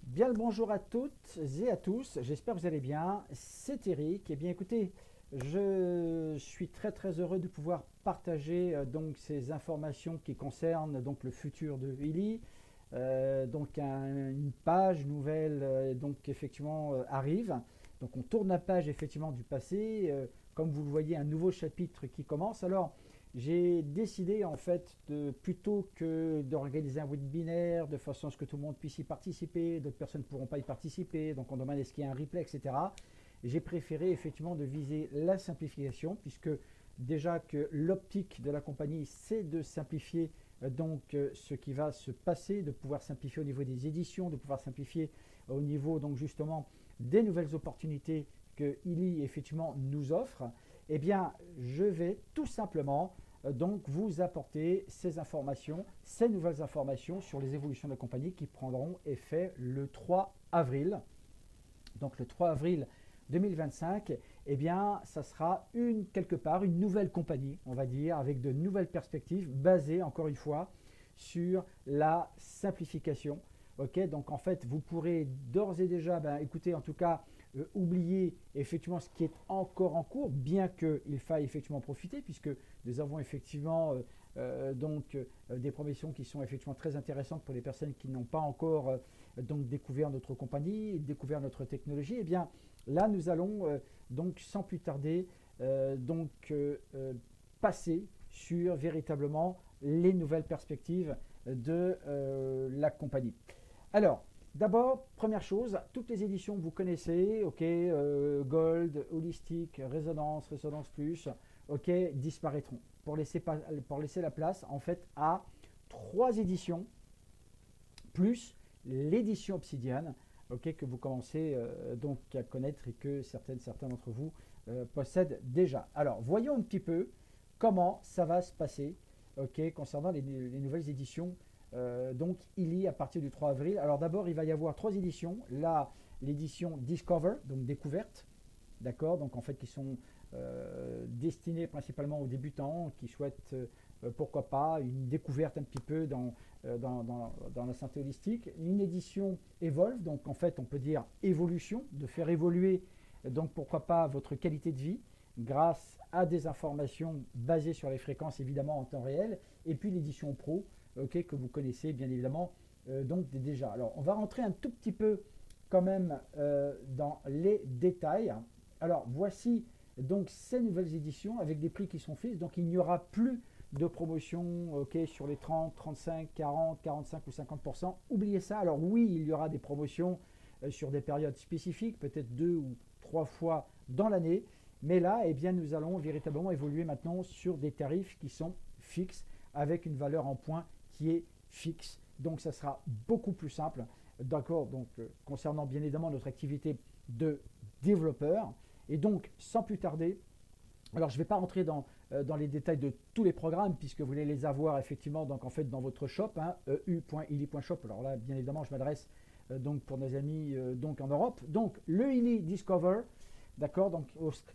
Bien le bonjour à toutes et à tous, j'espère que vous allez bien, c'est Eric. Eh bien écoutez, je suis très heureux de pouvoir partager donc ces informations qui concernent donc le futur de Illy. Une page nouvelle donc effectivement arrive. Donc on tourne la page effectivement du passé, comme vous le voyez un nouveau chapitre qui commence. Alors j'ai décidé en fait de plutôt que d'organiser un webinaire de façon à ce que tout le monde puisse y participer, d'autres personnes ne pourront pas y participer, donc on demande est-ce qu'il y a un replay, etc. J'ai préféré effectivement de viser la simplification puisque déjà que l'optique de la compagnie c'est de simplifier ce qui va se passer, de pouvoir simplifier au niveau des éditions, de pouvoir simplifier au niveau donc justement des nouvelles opportunités que Illy effectivement nous offre. Eh bien, je vais tout simplement donc vous apporter ces nouvelles informations sur les évolutions de la compagnie qui prendront effet le 3 avril. Donc le 3 avril 2025, eh bien, ça sera quelque part une nouvelle compagnie, on va dire, avec de nouvelles perspectives basées, encore une fois, sur la simplification. Ok, donc en fait, vous pourrez d'ores et déjà, écoutez, en tout cas, oublier effectivement ce qui est encore en cours, bien qu'il faille effectivement profiter, puisque nous avons effectivement des promotions qui sont effectivement très intéressantes pour les personnes qui n'ont pas encore donc découvert notre compagnie, découvert notre technologie. Et bien là, nous allons donc sans plus tarder passer sur véritablement les nouvelles perspectives de la compagnie. Alors, d'abord, première chose, toutes les éditions que vous connaissez, ok, Gold, Holistic, Résonance, Résonance Plus, ok, disparaîtront pour laisser la place en fait à 3 éditions plus l'édition Obsidian, ok, que vous commencez donc à connaître et que certains d'entre vous possèdent déjà. Alors, voyons un petit peu comment ça va se passer, ok, concernant les nouvelles éditions. Donc Illy à partir du 3 avril. Alors d'abord il va y avoir 3 éditions. Là l'édition Discover, donc découverte, d'accord, donc en fait qui sont destinées principalement aux débutants qui souhaitent pourquoi pas une découverte un petit peu dans la santé holistique. Une édition Evolve, donc en fait on peut dire évolution, de faire évoluer donc pourquoi pas votre qualité de vie grâce à des informations basées sur les fréquences évidemment en temps réel. Et puis l'édition Pro, okay, que vous connaissez bien évidemment donc déjà. Alors on va rentrer un tout petit peu quand même dans les détails. Alors voici donc ces nouvelles éditions avec des prix qui sont fixes. Donc il n'y aura plus de promotion okay, sur les 30, 35, 40, 45 ou 50%. Oubliez ça. Alors oui, il y aura des promotions sur des périodes spécifiques, peut-être 2 ou 3 fois dans l'année. Mais là, eh bien, nous allons véritablement évoluer maintenant sur des tarifs qui sont fixes avec une valeur en points qui est fixe. Donc ça sera beaucoup plus simple. D'accord, donc concernant bien évidemment notre activité de développeur. Et donc sans plus tarder, alors je ne vais pas rentrer dans les détails de tous les programmes puisque vous allez les avoir effectivement donc en fait dans votre shop, hein, eu.illy.shop. Alors là bien évidemment je m'adresse donc pour nos amis donc en Europe. Donc le Illy Discover, d'accord, donc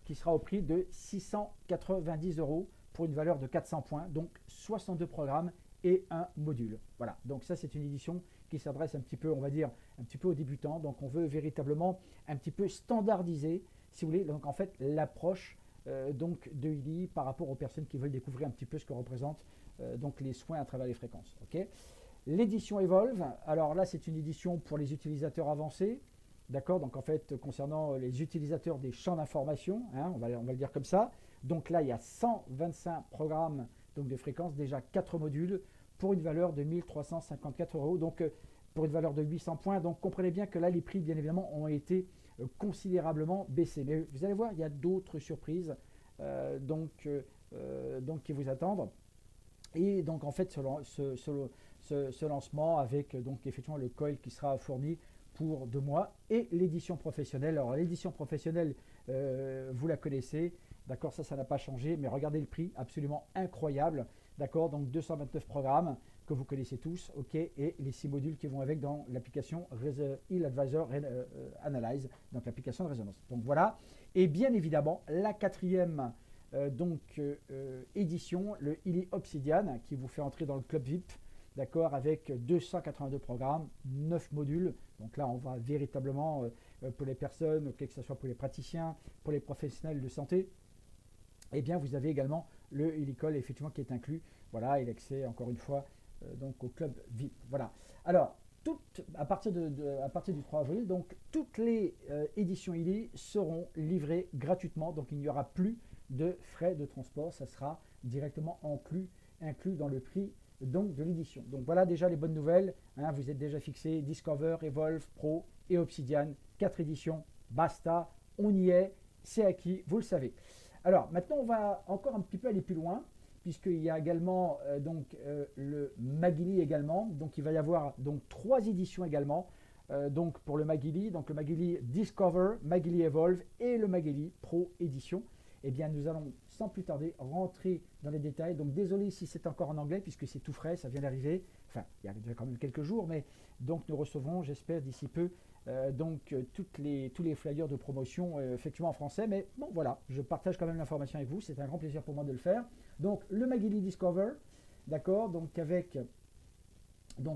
qui sera au prix de 690 € pour une valeur de 400 points, donc 62 programmes et un module. Voilà, donc ça c'est une édition qui s'adresse un petit peu, on va dire, un petit peu aux débutants. Donc on veut véritablement un petit peu standardiser, si vous voulez, donc en fait l'approche donc de Illy par rapport aux personnes qui veulent découvrir un petit peu ce que représentent donc les soins à travers les fréquences. Okay, l'édition Evolve, alors là c'est une édition pour les utilisateurs avancés. D'accord, donc en fait concernant les utilisateurs des champs d'information, hein, on va le dire comme ça. Donc là il y a 125 programmes donc de fréquences, déjà 4 modules pour une valeur de 1354 €, donc pour une valeur de 800 points. Donc comprenez bien que là les prix bien évidemment ont été considérablement baissés. Mais vous allez voir, il y a d'autres surprises donc qui vous attendent. Et donc en fait ce lancement avec donc effectivement le coil qui sera fourni pour 2 mois et l'édition professionnelle. Alors l'édition professionnelle, vous la connaissez, d'accord, ça n'a pas changé, mais regardez le prix, absolument incroyable, d'accord, donc 229 programmes que vous connaissez tous, ok, et les 6 modules qui vont avec dans l'application Illy Advisor Analyze, donc l'application de résonance. Donc voilà, et bien évidemment la quatrième édition, le Illy Obsidian, qui vous fait entrer dans le club VIP, d'accord, avec 282 programmes, 9 modules. Donc là, on va véritablement, pour les personnes, okay, que ce soit pour les praticiens, pour les professionnels de santé, eh bien, vous avez également le e-école, effectivement, qui est inclus. Voilà, et l'accès, encore une fois, donc au club VIP. Voilà. Alors, à partir du 3 avril, donc toutes les éditions ILI seront livrées gratuitement. Donc, il n'y aura plus de frais de transport. Ça sera directement inclus dans le prix donc, de l'édition. Donc, voilà déjà les bonnes nouvelles. Hein, vous êtes déjà fixés. Discover, Evolve, Pro et Obsidian. 4 éditions. Basta. On y est. C'est acquis. Vous le savez. Alors, maintenant, on va encore un petit peu aller plus loin, puisqu'il y a également le Magili également. Donc, il va y avoir donc 3 éditions également. Donc, pour le Magili, donc le Magili Discover, Magili Evolve et le Magili Pro Édition. Eh bien, nous allons sans plus tarder rentrer dans les détails. Donc, désolé si c'est encore en anglais, puisque c'est tout frais, ça vient d'arriver. Enfin, il y a déjà quand même quelques jours, mais donc nous recevrons, j'espère, d'ici peu, tous les flyers de promotion effectivement en français. Mais bon, voilà, je partage quand même l'information avec vous. C'est un grand plaisir pour moi de le faire. Donc, le Magili Discover, d'accord, donc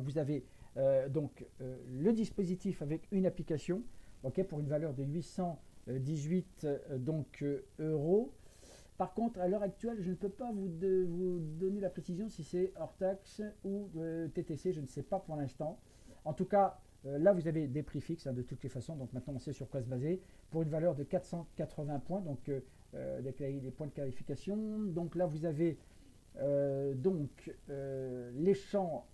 vous avez le dispositif avec une application, ok, pour une valeur de 818 euros. Par contre, à l'heure actuelle, je ne peux pas vous donner la précision si c'est hors taxe ou TTC, je ne sais pas pour l'instant. En tout cas, là, vous avez des prix fixes, hein, de toutes les façons. Donc maintenant, on sait sur quoi se baser. Pour une valeur de 480 points, donc les points de qualification. Donc là, vous avez les champs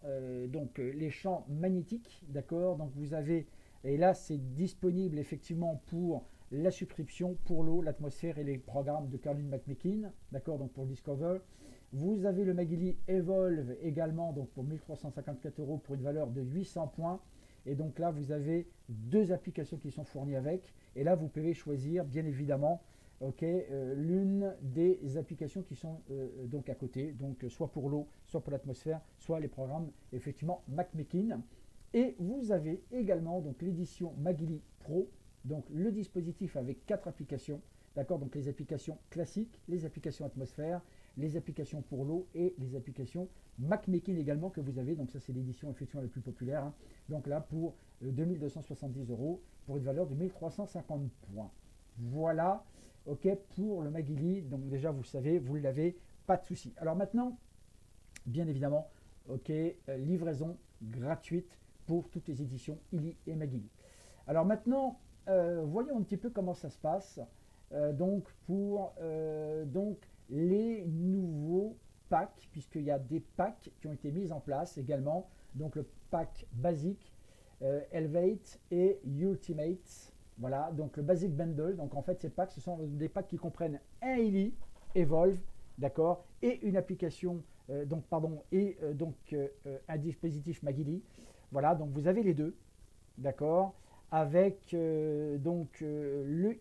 magnétiques, d'accord. Donc vous avez, et là, c'est disponible effectivement pour la subscription, pour l'eau, l'atmosphère et les programmes de Caroline McMeekin, d'accord. Donc pour Discover. Vous avez le Magili Evolve également, donc pour 1354 euros pour une valeur de 800 points. Et donc là, vous avez 2 applications qui sont fournies avec. Et là, vous pouvez choisir, bien évidemment, l'une des applications qui sont donc à côté. Donc soit pour l'eau, soit pour l'atmosphère, soit les programmes, effectivement, McMeekin. Et vous avez également donc l'édition Magili Pro, donc le dispositif avec 4 applications. D'accord, donc les applications classiques, les applications atmosphère, les applications pour l'eau et les applications McMeekin également que vous avez. Donc ça, c'est l'édition effectivement la plus populaire. Hein. Donc là, pour 2270 euros, pour une valeur de 1350 points. Voilà, ok, pour le Magili. Donc déjà, vous savez, vous l'avez, pas de souci. Alors maintenant, bien évidemment, ok, livraison gratuite pour toutes les éditions ILI et Magili. Alors maintenant, voyons un petit peu comment ça se passe. Pour les nouveaux packs, puisqu'il y a des packs qui ont été mis en place également. Donc le pack basique, Elevate et Ultimate. Voilà, donc le Basic Bundle. Donc en fait, ces packs, ce sont des packs qui comprennent un ILI, Evolve, d'accord, et une application, un dispositif Magili. Voilà, donc vous avez les deux, d'accord, avec le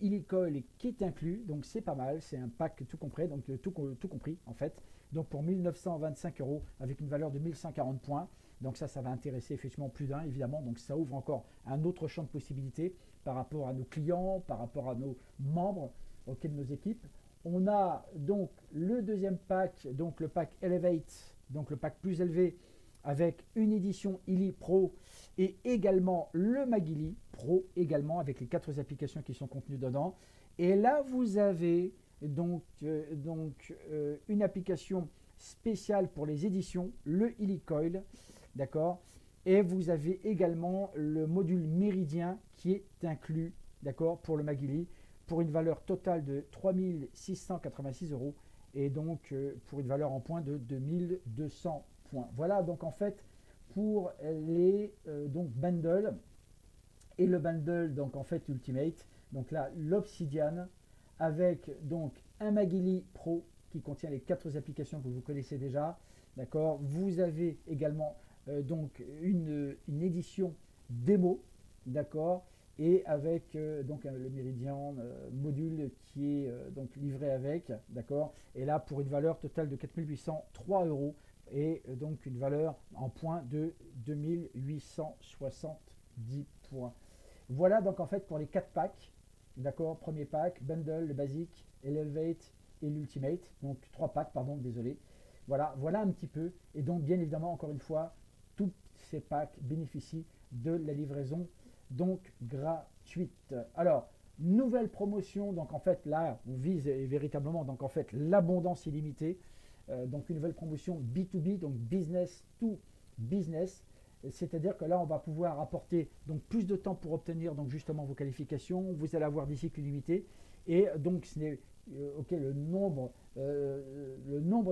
e-coil qui est inclus, donc c'est pas mal, c'est un pack tout compris, donc tout compris en fait. Donc pour 1925 euros avec une valeur de 1140 points. Donc ça va intéresser effectivement plus d'un évidemment. Donc ça ouvre encore un autre champ de possibilités par rapport à nos clients, par rapport à nos membres de nos équipes. On a donc le deuxième pack, donc le pack Elevate, donc le pack plus élevé avec une édition ILI Pro et également le Magili Pro également avec les 4 applications qui sont contenues dedans. Et là, vous avez une application spéciale pour les éditions, le ILI Coil, d'accord. Et vous avez également le module Méridien qui est inclus, d'accord, pour le Magili, pour une valeur totale de 3686 euros et donc pour une valeur en points de 2200 points. Voilà donc en fait pour les bundles et le bundle donc en fait Ultimate. Donc là l'Obsidian avec donc un Magili Pro qui contient les 4 applications que vous connaissez déjà, d'accord. Vous avez également une édition démo, d'accord, et avec le Méridien module qui est livré avec, d'accord, et là pour une valeur totale de 4803 euros et donc une valeur en points de 2870 points. Voilà donc en fait pour les 4 packs, d'accord, premier pack, bundle, le basique, l'Elevate et l'Ultimate, donc 3 packs, pardon, désolé. Voilà un petit peu, et donc bien évidemment encore une fois, tous ces packs bénéficient de la livraison donc gratuite. Alors, nouvelle promotion, donc en fait là, on vise véritablement donc en fait l'abondance illimitée. Donc une nouvelle promotion B2B, donc business to business. C'est-à-dire que là, on va pouvoir apporter donc plus de temps pour obtenir donc justement vos qualifications. Vous allez avoir des cycles limités et donc ce n'est le nombre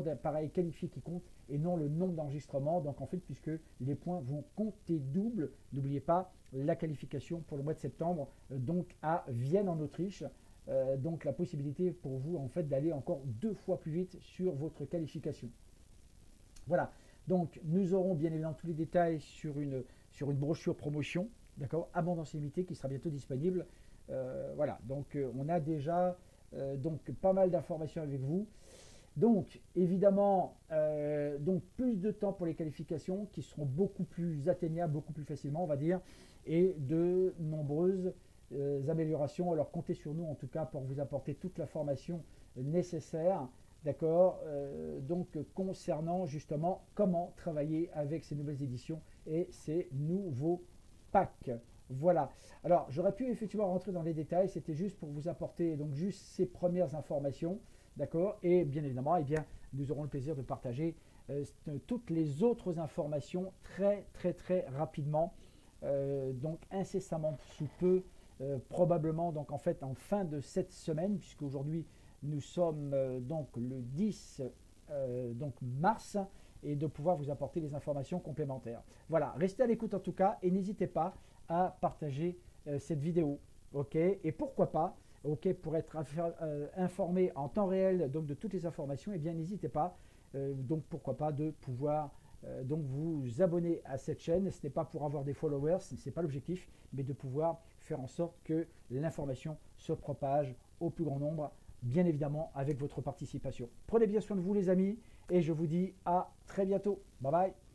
d'appareils qualifiés qui compte et non le nombre d'enregistrements. Donc en fait, puisque les points vont compter double, n'oubliez pas la qualification pour le mois de septembre, donc à Vienne en Autriche. Donc la possibilité pour vous en fait d'aller encore 2 fois plus vite sur votre qualification. Voilà. Donc, nous aurons bien évidemment tous les détails sur une brochure promotion, d'accord, abondance limitée qui sera bientôt disponible. Voilà, donc on a déjà donc pas mal d'informations avec vous. Donc, évidemment, donc plus de temps pour les qualifications qui seront beaucoup plus atteignables, beaucoup plus facilement, on va dire, et de nombreuses améliorations. Alors, comptez sur nous en tout cas pour vous apporter toute la formation nécessaire. D'accord, donc concernant justement comment travailler avec ces nouvelles éditions et ces nouveaux packs. Voilà. Alors, j'aurais pu effectivement rentrer dans les détails, c'était juste pour vous apporter donc juste ces premières informations, d'accord. Et bien évidemment, eh bien, nous aurons le plaisir de partager toutes les autres informations très rapidement, donc incessamment sous peu, probablement donc en fait en fin de cette semaine, puisque aujourd'hui nous sommes donc le 10 donc mars, et de pouvoir vous apporter les informations complémentaires. Voilà, restez à l'écoute en tout cas et n'hésitez pas à partager cette vidéo. Ok, et pourquoi pas, ok, pour être informé en temps réel donc de toutes les informations, et bien n'hésitez pas, donc pourquoi pas de pouvoir donc vous abonner à cette chaîne. Ce n'est pas pour avoir des followers, ce n'est pas l'objectif, mais de pouvoir faire en sorte que l'information se propage au plus grand nombre, bien évidemment avec votre participation. Prenez bien soin de vous les amis et je vous dis à très bientôt. Bye bye.